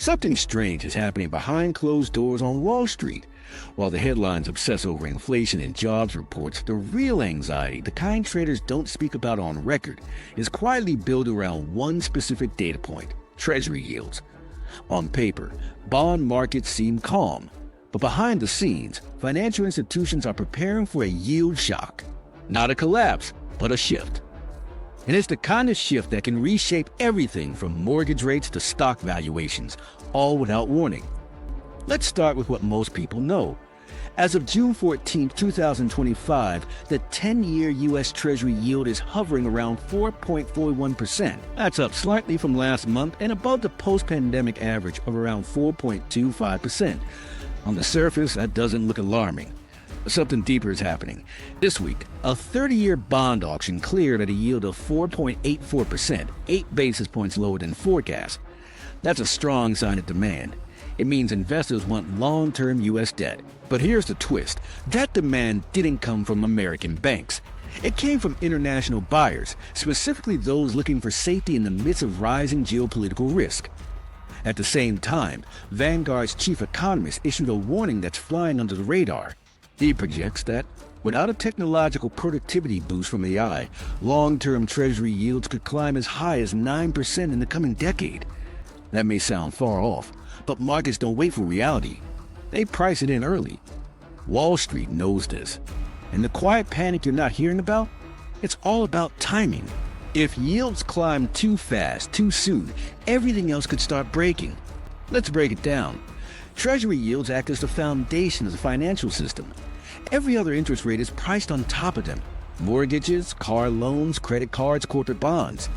Something strange is happening behind closed doors on Wall Street. While the headlines obsess over inflation and jobs reports, the real anxiety, the kind traders don't speak about on record, is quietly built around one specific data point: treasury yields. On paper, bond markets seem calm, but behind the scenes, financial institutions are preparing for a yield shock. Not a collapse, but a shift. And it's the kind of shift that can reshape everything from mortgage rates to stock valuations, all without warning. Let's start with what most people know. As of June 14, 2025, the 10-year U.S. Treasury yield is hovering around 4.41%. That's up slightly from last month and above the post-pandemic average of around 4.25%. On the surface, that doesn't look alarming. Something deeper is happening. This week, a 30-year bond auction cleared at a yield of 4.84%, 8 basis points lower than forecast. That's a strong sign of demand. It means investors want long-term U.S. debt. But here's the twist. That demand didn't come from American banks. It came from international buyers, specifically those looking for safety in the midst of rising geopolitical risk. At the same time, Vanguard's chief economist issued a warning that's flying under the radar. He projects that, without a technological productivity boost from AI, long-term Treasury yields could climb as high as 9% in the coming decade. That may sound far off, but markets don't wait for reality. They price it in early. Wall Street knows this. And the quiet panic you're not hearing about? It's all about timing. If yields climb too fast, too soon, everything else could start breaking. Let's break it down. Treasury yields act as the foundation of the financial system. Every other interest rate is priced on top of them: mortgages, car loans, credit cards, corporate bonds.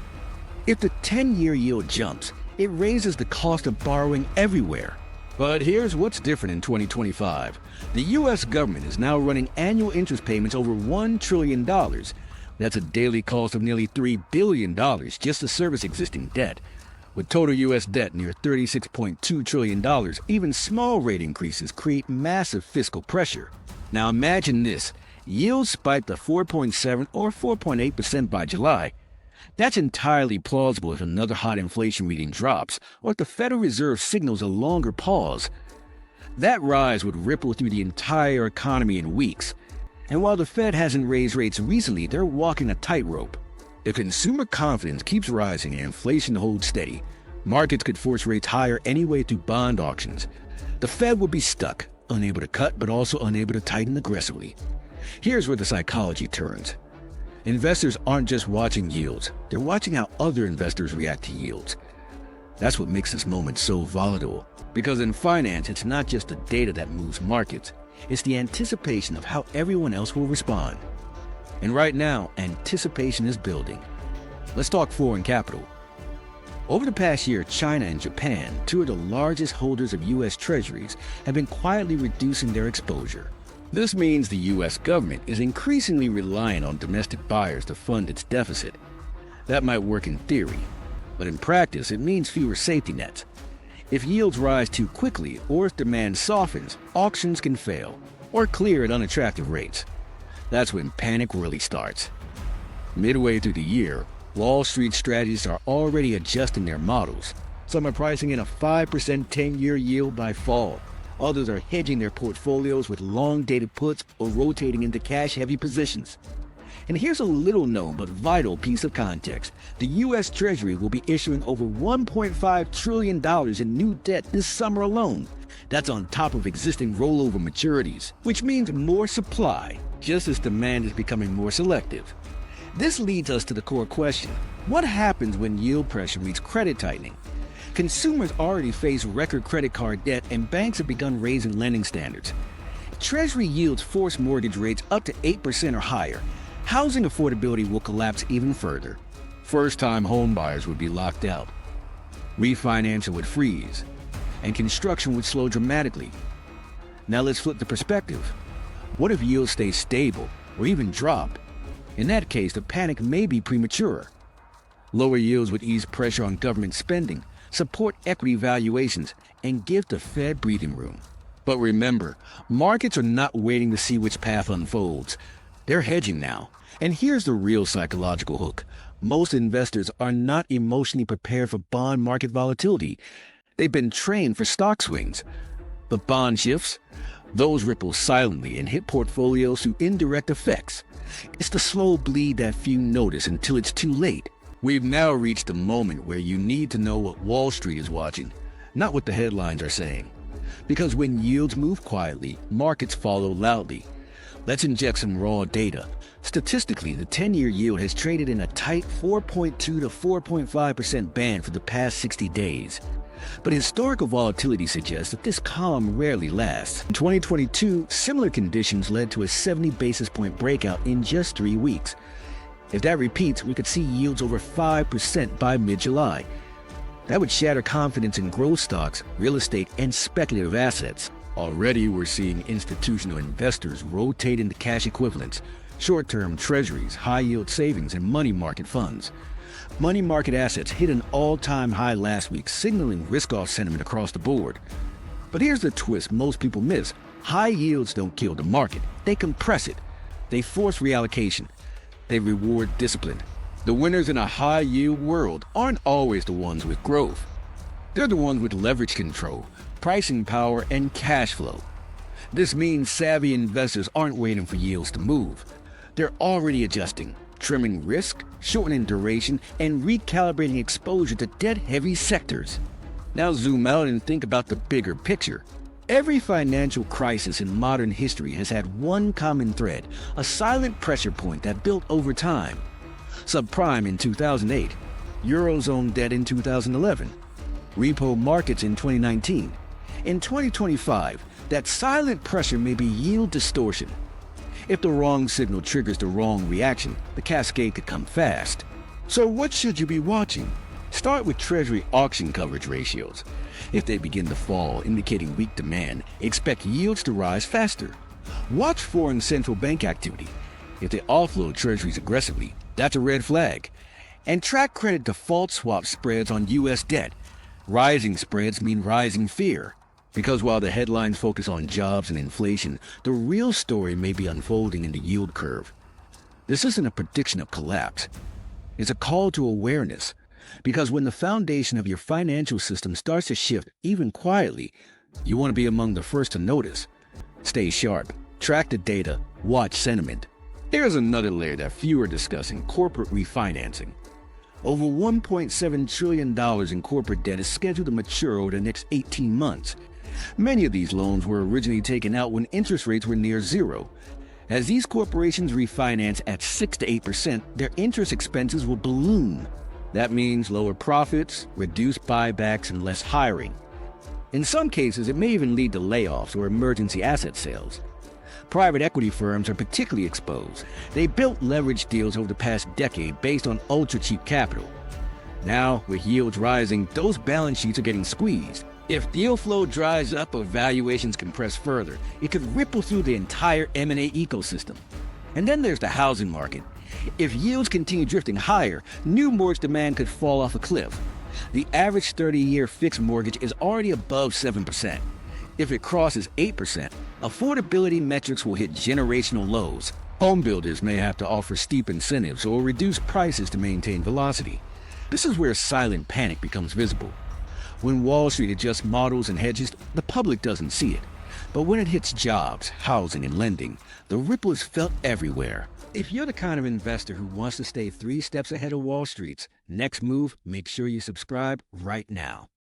If the 10-year yield jumps, it raises the cost of borrowing everywhere. But here's what's different in 2025. The U.S. government is now running annual interest payments over $1 trillion. That's a daily cost of nearly $3 billion just to service existing debt. With total U.S. debt near $36.2 trillion, even small rate increases create massive fiscal pressure. Now imagine this. Yields spiked to 4.7 or 4.8% by July. That's entirely plausible if another hot inflation reading drops, or if the Federal Reserve signals a longer pause. That rise would ripple through the entire economy in weeks. And while the Fed hasn't raised rates recently, they're walking a tightrope. If consumer confidence keeps rising and inflation holds steady, markets could force rates higher anyway through bond auctions. The Fed will be stuck, unable to cut but also unable to tighten aggressively. Here's where the psychology turns. Investors aren't just watching yields, they're watching how other investors react to yields. That's what makes this moment so volatile. Because in finance, it's not just the data that moves markets, it's the anticipation of how everyone else will respond. And right now, anticipation is building. Let's talk foreign capital. Over the past year, China and Japan, two of the largest holders of U.S. Treasuries, have been quietly reducing their exposure. This means the U.S. government is increasingly reliant on domestic buyers to fund its deficit. That might work in theory, but in practice it means fewer safety nets. If yields rise too quickly or if demand softens, auctions can fail or clear at unattractive rates. That's when panic really starts. Midway through the year, Wall Street strategists are already adjusting their models. Some are pricing in a 5% 10-year yield by fall. Others are hedging their portfolios with long-dated puts or rotating into cash-heavy positions. And here's a little-known but vital piece of context. The U.S. Treasury will be issuing over $1.5 trillion in new debt this summer alone. That's on top of existing rollover maturities, which means more supply, just as demand is becoming more selective. This leads us to the core question: what happens when yield pressure meets credit tightening? Consumers already face record credit card debt and banks have begun raising lending standards. Treasury yields force mortgage rates up to 8% or higher. Housing affordability will collapse even further. First-time homebuyers would be locked out. Refinancing would freeze, and construction would slow dramatically. Now let's flip the perspective. What if yields stay stable or even drop? In that case, the panic may be premature. Lower yields would ease pressure on government spending, support equity valuations, and give the Fed breathing room. But remember, markets are not waiting to see which path unfolds. They're hedging now. And here's the real psychological hook. Most investors are not emotionally prepared for bond market volatility. They've been trained for stock swings. But bond shifts, those ripple silently and hit portfolios through indirect effects. It's the slow bleed that few notice until it's too late. We've now reached the moment where you need to know what Wall Street is watching, not what the headlines are saying. Because when yields move quietly, markets follow loudly. Let's inject some raw data. Statistically, the 10-year yield has traded in a tight 4.2 to 4.5% band for the past 60 days. But historical volatility suggests that this calm rarely lasts. In 2022, similar conditions led to a 70 basis point breakout in just 3 weeks. If that repeats, we could see yields over 5% by mid-July. That would shatter confidence in growth stocks, real estate, and speculative assets. Already, we're seeing institutional investors rotate into cash equivalents, short-term treasuries, high-yield savings, and money market funds. Money market assets hit an all-time high last week, signaling risk-off sentiment across the board. But here's the twist most people miss. High yields don't kill the market. They compress it. They force reallocation. They reward discipline. The winners in a high-yield world aren't always the ones with growth. They're the ones with leverage control, pricing power, and cash flow. This means savvy investors aren't waiting for yields to move. They're already adjusting, trimming risk, shortening duration, and recalibrating exposure to debt-heavy sectors. Now zoom out and think about the bigger picture. Every financial crisis in modern history has had one common thread, a silent pressure point that built over time. Subprime in 2008, Eurozone debt in 2011, repo markets in 2019. In 2025, that silent pressure may be yield distortion. If the wrong signal triggers the wrong reaction, the cascade could come fast. So what should you be watching? Start with Treasury auction coverage ratios. If they begin to fall, indicating weak demand, expect yields to rise faster. Watch foreign central bank activity. If they offload Treasuries aggressively, that's a red flag. And track credit default swap spreads on U.S. debt. Rising spreads mean rising fear. Because while the headlines focus on jobs and inflation, the real story may be unfolding in the yield curve. This isn't a prediction of collapse. It's a call to awareness. Because when the foundation of your financial system starts to shift, even quietly, you want to be among the first to notice. Stay sharp, track the data, watch sentiment. Here's another layer that few are discussing: corporate refinancing. Over $1.7 trillion in corporate debt is scheduled to mature over the next 18 months. Many of these loans were originally taken out when interest rates were near zero. As these corporations refinance at 6 to 8%, their interest expenses will balloon. That means lower profits, reduced buybacks, and less hiring. In some cases, it may even lead to layoffs or emergency asset sales. Private equity firms are particularly exposed. They built leverage deals over the past decade based on ultra-cheap capital. Now, with yields rising, those balance sheets are getting squeezed. If deal flow dries up or valuations compress further, it could ripple through the entire M&A ecosystem. And then there's the housing market. If yields continue drifting higher, new mortgage demand could fall off a cliff. The average 30-year fixed mortgage is already above 7%. If it crosses 8%, affordability metrics will hit generational lows. Home builders may have to offer steep incentives or reduce prices to maintain velocity. This is where silent panic becomes visible. When Wall Street adjusts models and hedges, the public doesn't see it. But when it hits jobs, housing, and lending, the ripple is felt everywhere. If you're the kind of investor who wants to stay 3 steps ahead of Wall Street's next move, make sure you subscribe right now.